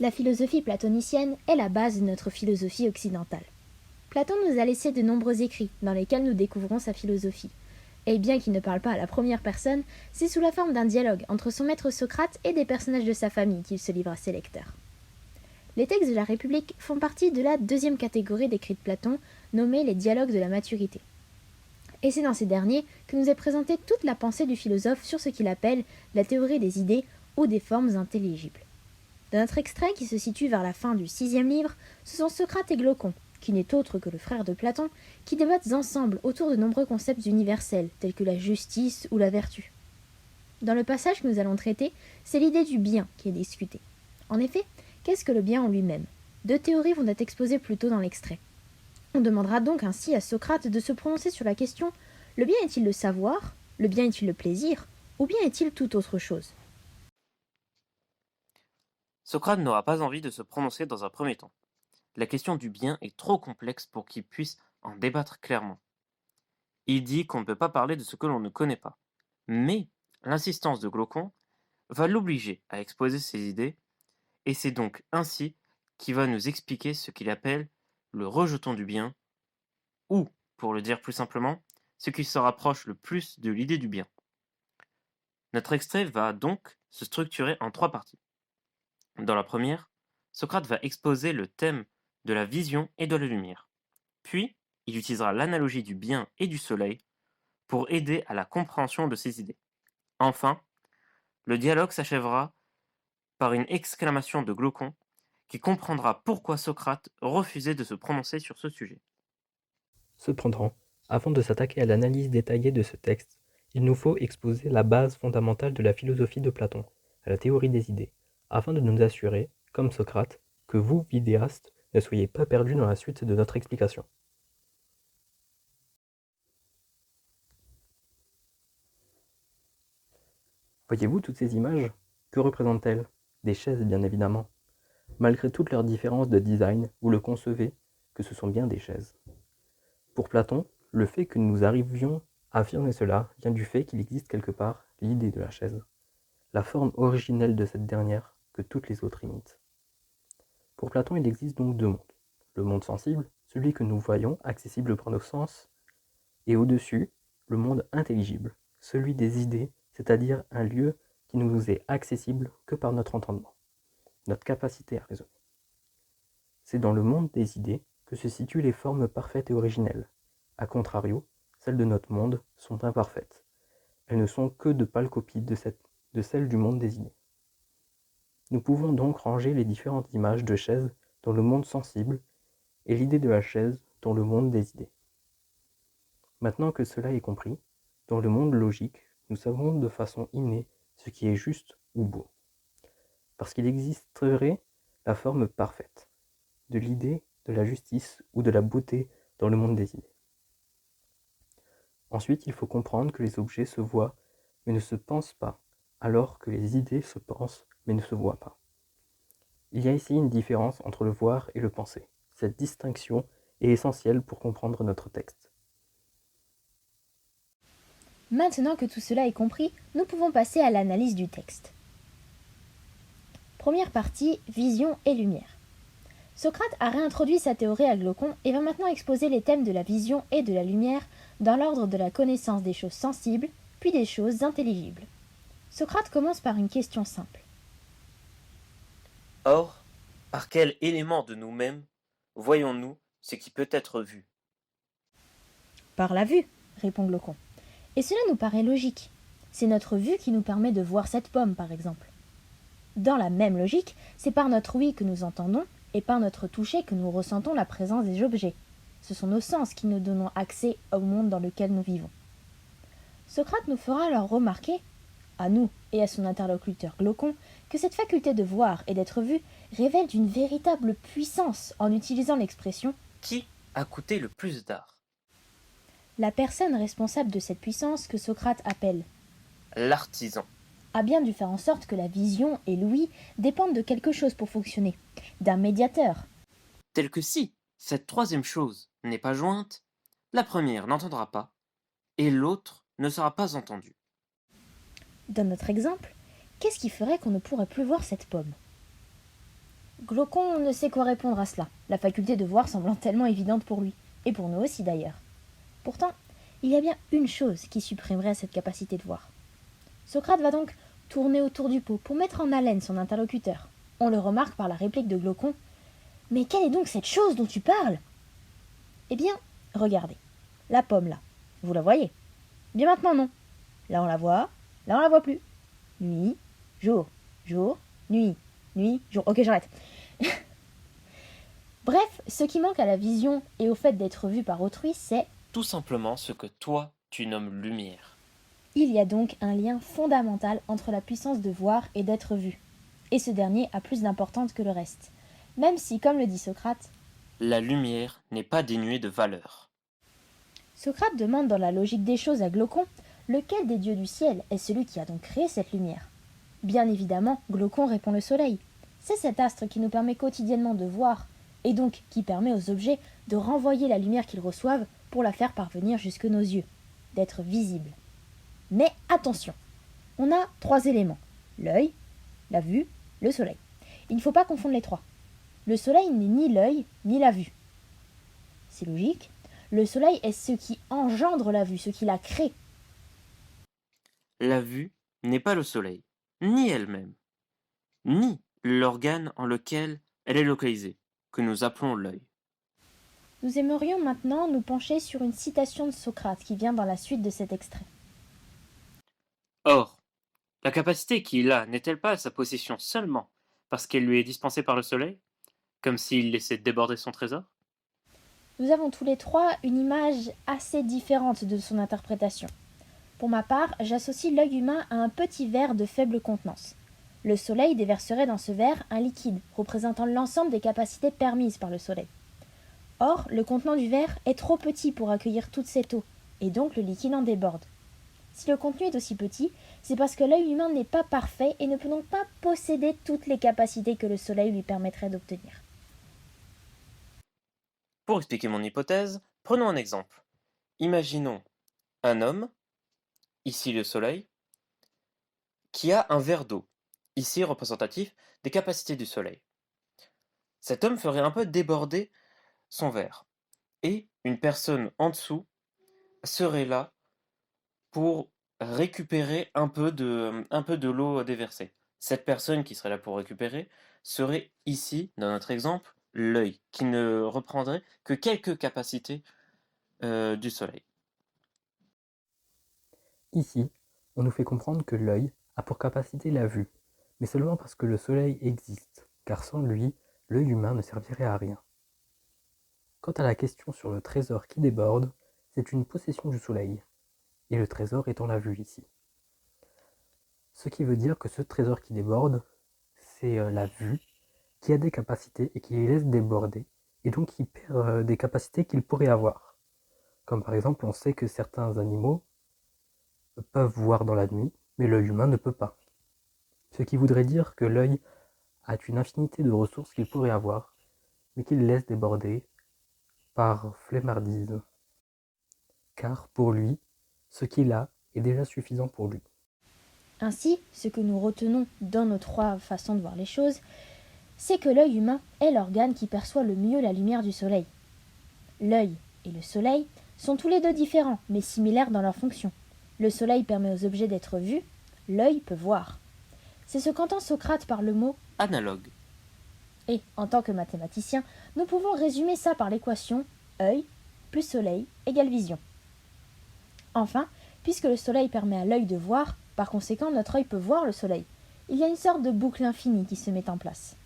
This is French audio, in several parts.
La philosophie platonicienne est la base de notre philosophie occidentale. Platon nous a laissé de nombreux écrits dans lesquels nous découvrons sa philosophie. Et bien qu'il ne parle pas à la première personne, c'est sous la forme d'un dialogue entre son maître Socrate et des personnages de sa famille qu'il se livre à ses lecteurs. Les textes de la République font partie de la deuxième catégorie d'écrits de Platon, nommée les dialogues de la maturité. Et c'est dans ces derniers que nous est présentée toute la pensée du philosophe sur ce qu'il appelle la théorie des idées ou des formes intelligibles. Dans notre extrait qui se situe vers la fin du 6e livre, ce sont Socrate et Glaucon, qui n'est autre que le frère de Platon, qui débattent ensemble autour de nombreux concepts universels, tels que la justice ou la vertu. Dans le passage que nous allons traiter, c'est l'idée du bien qui est discutée. En effet, qu'est-ce que le bien en lui-même ? Deux théories vont être exposées plus tôt dans l'extrait. On demandera donc ainsi à Socrate de se prononcer sur la question « Le bien est-il le savoir ? Le bien est-il le plaisir ? Ou bien est-il toute autre chose ?» Socrate n'aura pas envie de se prononcer dans un premier temps. La question du bien est trop complexe pour qu'il puisse en débattre clairement. Il dit qu'on ne peut pas parler de ce que l'on ne connaît pas. Mais l'insistance de Glaucon va l'obliger à exposer ses idées, et c'est donc ainsi qu'il va nous expliquer ce qu'il appelle le rejeton du bien, ou, pour le dire plus simplement, ce qui se rapproche le plus de l'idée du bien. Notre extrait va donc se structurer en 3 parties. Dans la première, Socrate va exposer le thème de la vision et de la lumière. Puis, il utilisera l'analogie du bien et du soleil pour aider à la compréhension de ses idées. Enfin, le dialogue s'achèvera par une exclamation de Glaucon qui comprendra pourquoi Socrate refusait de se prononcer sur ce sujet. Cependant, avant de s'attaquer à l'analyse détaillée de ce texte, il nous faut exposer la base fondamentale de la philosophie de Platon, à la théorie des idées, afin de nous assurer, comme Socrate, que vous, vidéastes, ne soyez pas perdus dans la suite de notre explication. Voyez-vous toutes ces images? Que représentent-elles? Des chaises, bien évidemment. Malgré toutes leurs différences de design, vous le concevez que ce sont bien des chaises. Pour Platon, le fait que nous arrivions à affirmer cela vient du fait qu'il existe quelque part l'idée de la chaise, la forme originelle de cette dernière que toutes les autres imitent. Pour Platon, il existe donc deux mondes. Le monde sensible, celui que nous voyons, accessible par nos sens, et au-dessus, le monde intelligible, celui des idées, c'est-à-dire un lieu qui ne nous est accessible que par notre entendement, notre capacité à raisonner. C'est dans le monde des idées que se situent les formes parfaites et originelles. A contrario, celles de notre monde sont imparfaites. Elles ne sont que de pâles copies de celles du monde des idées. Nous pouvons donc ranger les différentes images de chaises dans le monde sensible et l'idée de la chaise dans le monde des idées. Maintenant que cela est compris, dans le monde logique, nous savons de façon innée ce qui est juste ou beau. Parce qu'il existerait la forme parfaite de l'idée, de la justice ou de la beauté dans le monde des idées. Ensuite, il faut comprendre que les objets se voient mais ne se pensent pas, alors que les idées se pensent mais ne se voient pas. Il y a ici une différence entre le voir et le penser. Cette distinction est essentielle pour comprendre notre texte. Maintenant que tout cela est compris, nous pouvons passer à l'analyse du texte. Première partie, vision et lumière. Socrate a réintroduit sa théorie à Glaucon et va maintenant exposer les thèmes de la vision et de la lumière dans l'ordre de la connaissance des choses sensibles, puis des choses intelligibles. Socrate commence par une question simple. Or, par quel élément de nous-mêmes voyons-nous ce qui peut être vu ? Par la vue, répond Glaucon. Et cela nous paraît logique. C'est notre vue qui nous permet de voir cette pomme, par exemple. Dans la même logique, c'est par notre ouïe que nous entendons et par notre toucher que nous ressentons la présence des objets. Ce sont nos sens qui nous donnent accès au monde dans lequel nous vivons. Socrate nous fera alors remarquer, à nous et à son interlocuteur Glaucon, que cette faculté de voir et d'être vu révèle d'une véritable puissance en utilisant l'expression « Qui a coûté le plus d'art ?» La personne responsable de cette puissance que Socrate appelle l'artisan a bien dû faire en sorte que la vision et l'ouïe dépendent de quelque chose pour fonctionner, d'un médiateur. Tel que si cette troisième chose n'est pas jointe, la première n'entendra pas et l'autre ne sera pas entendue. Dans notre exemple, qu'est-ce qui ferait qu'on ne pourrait plus voir cette pomme ? Glaucon ne sait quoi répondre à cela, la faculté de voir semblant tellement évidente pour lui, et pour nous aussi d'ailleurs. Pourtant, il y a bien une chose qui supprimerait cette capacité de voir. Socrate va donc tourner autour du pot pour mettre en haleine son interlocuteur. On le remarque par la réplique de Glaucon. Mais quelle est donc cette chose dont tu parles? Eh bien, regardez. La pomme là. Vous la voyez? Bien maintenant non. Là on la voit plus. Nuit, jour, jour, nuit, nuit, jour. Ok, j'arrête. Bref, ce qui manque à la vision et au fait d'être vu par autrui, c'est Tout simplement ce que toi, tu nommes lumière. il y a donc un lien fondamental entre la puissance de voir et d'être vu. Et ce dernier a plus d'importance que le reste. Même si, comme le dit Socrate, La lumière n'est pas dénuée de valeur. Socrate demande dans la logique des choses à Glaucon lequel des dieux du ciel est celui qui a donc créé cette lumière. Bien évidemment, Glaucon répond le soleil. C'est cet astre qui nous permet quotidiennement de voir, et donc qui permet aux objets de renvoyer la lumière qu'ils reçoivent pour la faire parvenir jusque nos yeux, d'être visibles. Mais attention, on a trois éléments, l'œil, la vue, le soleil. Il ne faut pas confondre les trois. Le soleil n'est ni l'œil ni la vue. C'est logique. Le soleil est ce qui engendre la vue, ce qui la crée. La vue n'est pas le soleil, ni elle-même, ni l'organe en lequel elle est localisée, que nous appelons l'œil. Nous aimerions maintenant nous pencher sur une citation de Socrate qui vient dans la suite de cet extrait. Or, la capacité qu'il a n'est-elle pas à sa possession seulement parce qu'elle lui est dispensée par le soleil, comme s'il laissait déborder son trésor? Nous avons tous les trois une image assez différente de son interprétation. Pour ma part, j'associe l'œil humain à un petit verre de faible contenance. Le soleil déverserait dans ce verre un liquide représentant l'ensemble des capacités permises par le soleil. Or, le contenant du verre est trop petit pour accueillir toute cette eau, et donc le liquide en déborde. Si le contenu est aussi petit, c'est parce que l'œil humain n'est pas parfait et ne peut donc pas posséder toutes les capacités que le soleil lui permettrait d'obtenir. Pour expliquer mon hypothèse, prenons un exemple. Imaginons un homme, ici le soleil, qui a un verre d'eau, ici représentatif des capacités du soleil. Cet homme ferait un peu déborder son verre, et une personne en dessous serait là pour récupérer un peu de l'eau déversée. Cette personne qui serait là pour récupérer serait ici, dans notre exemple, l'œil, qui ne reprendrait que quelques capacités du soleil. Ici, on nous fait comprendre que l'œil a pour capacité la vue, mais seulement parce que le soleil existe, car sans lui, l'œil humain ne servirait à rien. Quant à la question sur le trésor qui déborde, c'est une possession du soleil, et le trésor étant la vue ici. Ce qui veut dire que ce trésor qui déborde, c'est la vue qui a des capacités et qui les laisse déborder, et donc qui perd des capacités qu'il pourrait avoir. Comme par exemple, on sait que certains animaux peuvent voir dans la nuit, mais l'œil humain ne peut pas. Ce qui voudrait dire que l'œil a une infinité de ressources qu'il pourrait avoir, mais qu'il laisse déborder par flemmardise. Car pour lui, ce qu'il a est déjà suffisant pour lui. Ainsi, ce que nous retenons dans nos trois façons de voir les choses, c'est que l'œil humain est l'organe qui perçoit le mieux la lumière du soleil. L'œil et le soleil sont tous les deux différents, mais similaires dans leur fonction. Le soleil permet aux objets d'être vus, l'œil peut voir. C'est ce qu'entend Socrate par le mot Analogue. et, en tant que mathématicien, nous pouvons résumer ça par l'équation œil plus soleil égale vision. Enfin, puisque le soleil permet à l'œil de voir, par conséquent notre œil peut voir le soleil. Il y a une sorte de boucle infinie qui se met en place.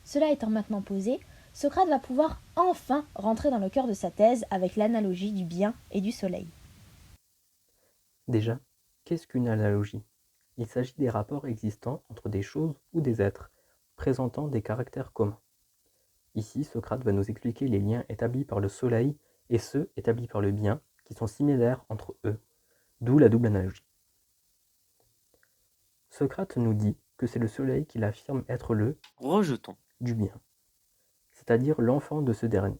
Cela étant maintenant posé, Socrate va pouvoir enfin rentrer dans le cœur de sa thèse avec l'analogie du bien et du soleil. Déjà, qu'est-ce qu'une analogie? Il s'agit des rapports existants entre des choses ou des êtres, présentant des caractères communs. Ici, Socrate va nous expliquer les liens établis par le soleil et ceux établis par le bien, qui sont similaires entre eux, d'où la double analogie. Socrate nous dit que c'est le soleil qu'il affirme être le Rejetons. du bien, c'est-à-dire l'enfant de ce dernier,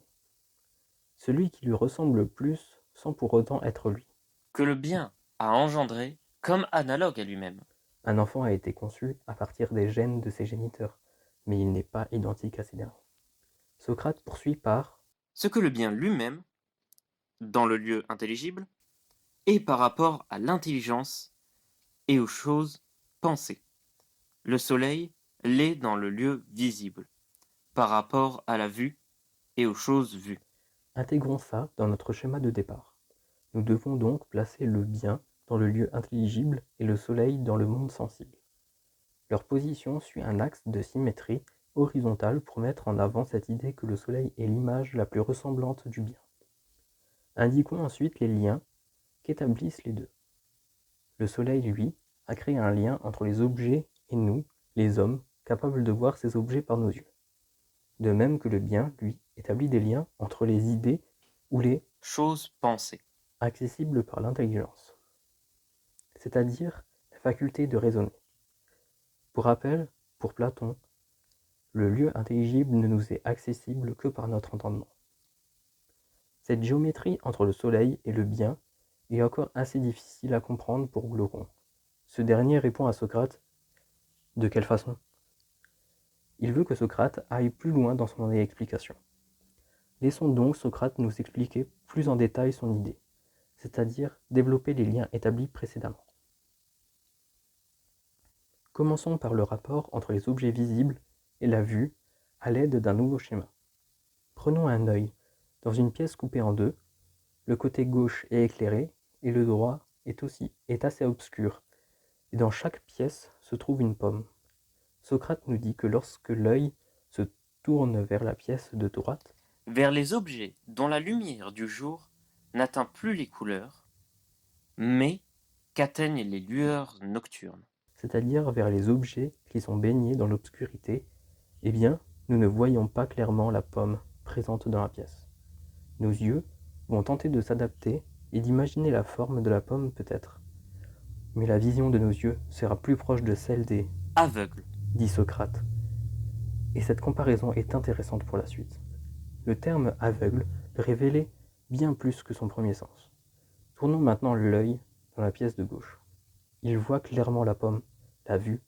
celui qui lui ressemble le plus sans pour autant être lui. Que le bien a engendré comme analogue à lui-même. Un enfant a été conçu à partir des gènes de ses géniteurs, mais il n'est pas identique à ces derniers. Socrate poursuit par Ce que le bien lui-même, dans le lieu intelligible, est par rapport à l'intelligence et aux choses pensées. Le soleil l'est dans le lieu visible, par rapport à la vue et aux choses vues. Intégrons ça dans notre schéma de départ. Nous devons donc placer le bien dans le lieu intelligible et le soleil dans le monde sensible. Leur position suit un axe de symétrie horizontale pour mettre en avant cette idée que le soleil est l'image la plus ressemblante du bien. Indiquons ensuite les liens qu'établissent les deux. Le soleil, lui, a créé un lien entre les objets et nous, les hommes, capables de voir ces objets par nos yeux. De même que le bien, lui, établit des liens entre les idées ou les Choses pensées. accessibles par l'intelligence, c'est-à-dire la faculté de raisonner. Pour rappel, pour Platon, le lieu intelligible ne nous est accessible que par notre entendement. Cette géométrie entre le soleil et le bien est encore assez difficile à comprendre pour Glaucon. Ce dernier répond à Socrate. De quelle façon? Il veut que Socrate aille plus loin dans son explication. Laissons donc Socrate nous expliquer plus en détail son idée, c'est-à-dire développer les liens établis précédemment. Commençons par le rapport entre les objets visibles et la vue à l'aide d'un nouveau schéma. Prenons un œil. Dans une pièce coupée en deux, le côté gauche est éclairé et le droit est assez obscur. Et dans chaque pièce se trouve une pomme. Socrate nous dit que lorsque l'œil se tourne vers la pièce de droite, vers les objets dont la lumière du jour n'atteint plus les couleurs, mais qu'atteignent les lueurs nocturnes. c'est-à-dire vers les objets qui sont baignés dans l'obscurité, eh bien, nous ne voyons pas clairement la pomme présente dans la pièce. Nos yeux vont tenter de s'adapter et d'imaginer la forme de la pomme peut-être. Mais la vision de nos yeux sera plus proche de celle des aveugles, dit Socrate. Et cette comparaison est intéressante pour la suite. Le terme aveugle peut révéler bien plus que son premier sens. Tournons maintenant l'œil dans la pièce de gauche. Il voit clairement la pomme, la vue,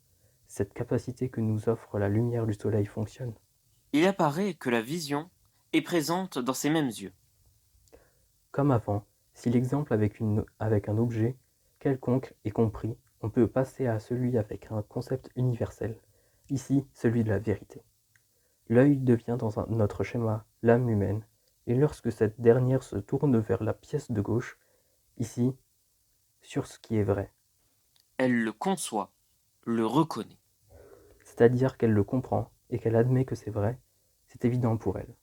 cette capacité que nous offre la lumière du soleil fonctionne. Il apparaît que la vision est présente dans ces mêmes yeux. Comme avant, si l'exemple avec un objet quelconque est compris, on peut passer à celui avec un concept universel, ici celui de la vérité. L'œil devient dans notre schéma l'âme humaine, et lorsque cette dernière se tourne vers la pièce de gauche, ici, sur ce qui est vrai, Elle le conçoit, le reconnaît. c'est-à-dire qu'elle le comprend et qu'elle admet que c'est vrai, c'est évident pour elle.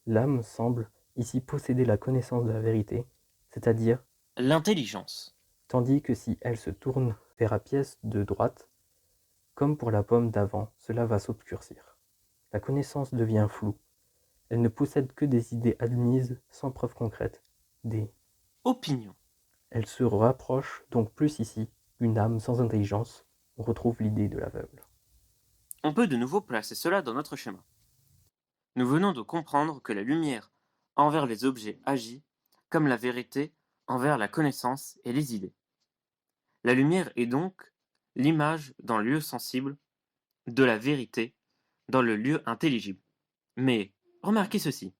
L'âme semble ici posséder la connaissance de la vérité, c'est-à-dire L'intelligence. tandis que si elle se tourne vers la pièce de droite, comme pour la pomme d'avant, cela va s'obscurcir. La connaissance devient floue. Elle ne possède que des idées admises sans preuve concrète, des Opinion. Elle se rapproche donc plus ici d'une âme sans intelligence. On retrouve l'idée de l'aveugle. On peut de nouveau placer cela dans notre schéma. Nous venons de comprendre que la lumière envers les objets agit comme la vérité envers la connaissance et les idées. La lumière est donc l'image dans le lieu sensible de la vérité dans le lieu intelligible. Mais remarquez ceci.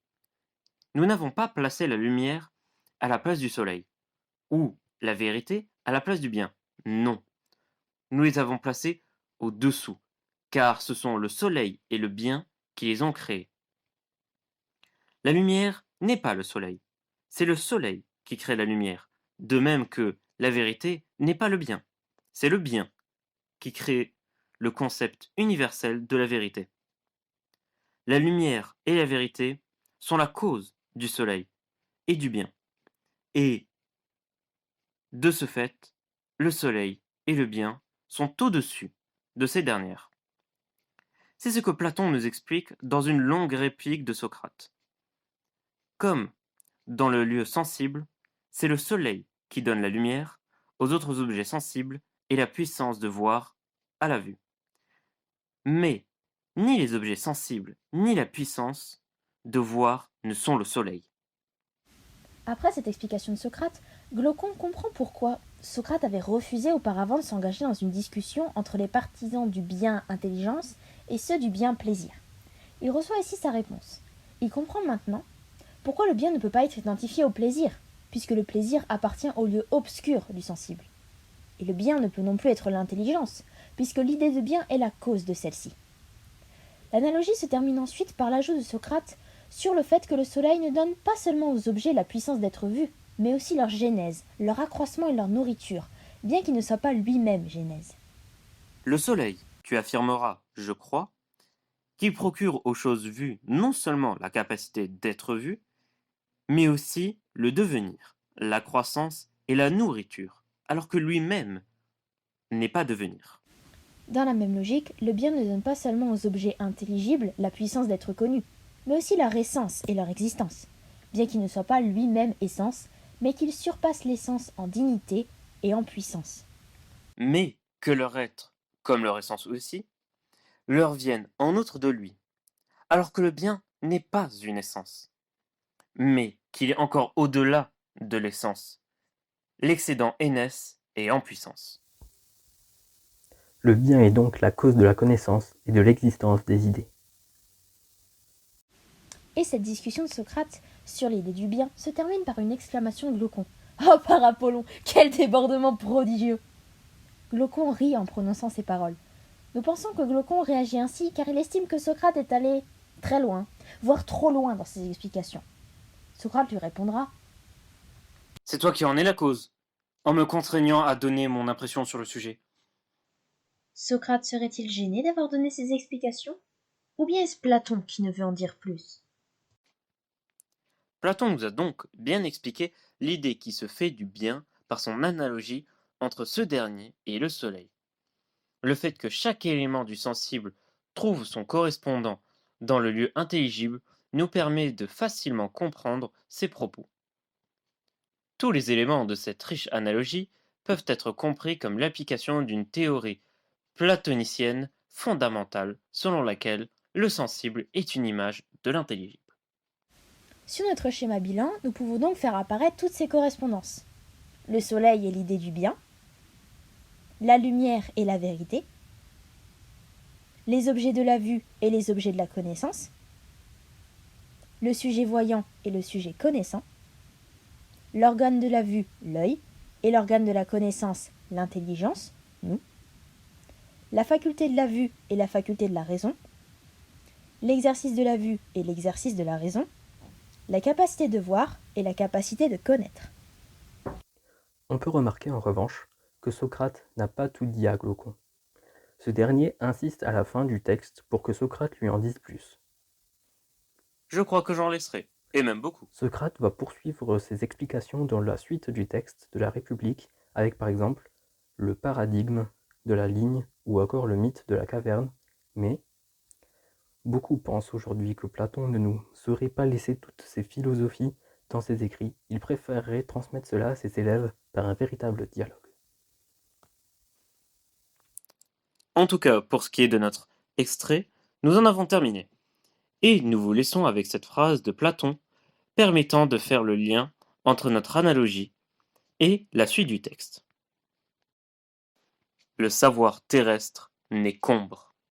Nous n'avons pas placé la lumière à la place du soleil, ou la vérité à la place du bien. Non. Nous les avons placés au-dessous, car ce sont le soleil et le bien qui les ont créés. La lumière n'est pas le soleil, c'est le soleil qui crée la lumière, de même que la vérité n'est pas le bien, c'est le bien qui crée le concept universel de la vérité. La lumière et la vérité sont la cause du soleil et du bien. Et, de ce fait, le soleil et le bien sont au-dessus de ces dernières. C'est ce que Platon nous explique dans une longue réplique de Socrate. Comme dans le lieu sensible, c'est le soleil qui donne la lumière aux autres objets sensibles et la puissance de voir à la vue. Mais ni les objets sensibles ni la puissance de voir ne sont le soleil. Après cette explication de Socrate, Glaucon comprend pourquoi, Socrate avait refusé auparavant de s'engager dans une discussion entre les partisans du bien intelligence et ceux du bien plaisir. Il reçoit ici sa réponse. Il comprend maintenant pourquoi le bien ne peut pas être identifié au plaisir, puisque le plaisir appartient au lieu obscur du sensible. Et le bien ne peut non plus être l'intelligence, puisque l'idée de bien est la cause de celle-ci. L'analogie se termine ensuite par l'ajout de Socrate sur le fait que le soleil ne donne pas seulement aux objets la puissance d'être vus, mais aussi leur genèse, leur accroissement et leur nourriture, bien qu'il ne soit pas lui-même genèse. Le soleil, tu affirmeras, je crois, qu'il procure aux choses vues non seulement la capacité d'être vues, mais aussi le devenir, la croissance et la nourriture, alors que lui-même n'est pas devenir. Dans la même logique, le bien ne donne pas seulement aux objets intelligibles la puissance d'être connus, mais aussi leur essence et leur existence, bien qu'il ne soit pas lui-même essence, mais qu'il surpasse l'essence en dignité et en puissance. Mais que leur être, comme leur essence aussi, leur viennent en outre de lui, alors que le bien n'est pas une essence, mais qu'il est encore au-delà de l'essence, l'excédent énesse et en puissance. Le bien est donc la cause de la connaissance et de l'existence des idées. Et cette discussion de Socrate sur l'idée du bien se termine par une exclamation de Glaucon. Oh, par Apollon, quel débordement prodigieux! Glaucon rit en prononçant ces paroles. Nous pensons que Glaucon réagit ainsi car il estime que Socrate est allé très loin, voire trop loin dans ses explications. Socrate lui répondra. C'est toi qui en es la cause, en me contraignant à donner mon impression sur le sujet. Socrate serait-il gêné d'avoir donné ses explications? Ou bien est-ce Platon qui ne veut en dire plus? Platon nous a donc bien expliqué l'idée qui se fait du bien par son analogie entre ce dernier et le soleil. Le fait que chaque élément du sensible trouve son correspondant dans le lieu intelligible nous permet de facilement comprendre ses propos. Tous les éléments de cette riche analogie peuvent être compris comme l'application d'une théorie platonicienne fondamentale selon laquelle le sensible est une image de l'intelligible. Sur notre schéma bilan, nous pouvons donc faire apparaître toutes ces correspondances. Le soleil est l'idée du bien, la lumière est la vérité, les objets de la vue et les objets de la connaissance, le sujet voyant et le sujet connaissant, l'organe de la vue, l'œil, et l'organe de la connaissance, l'intelligence, nous, la faculté de la vue et la faculté de la raison, l'exercice de la vue et l'exercice de la raison, la capacité de voir et la capacité de connaître. On peut remarquer en revanche que Socrate n'a pas tout dit à Glaucon. Ce dernier insiste à la fin du texte pour que Socrate lui en dise plus. Je crois que j'en laisserai, et même beaucoup. Socrate va poursuivre ses explications dans la suite du texte de la République avec par exemple le paradigme de la ligne ou encore le mythe de la caverne, mais beaucoup pensent aujourd'hui que Platon ne nous saurait pas laisser toutes ses philosophies dans ses écrits. Il préférerait transmettre cela à ses élèves par un véritable dialogue. En tout cas, pour ce qui est de notre extrait, nous en avons terminé. Et nous vous laissons avec cette phrase de Platon permettant de faire le lien entre notre analogie et la suite du texte. Le savoir terrestre n'est qu'ombre.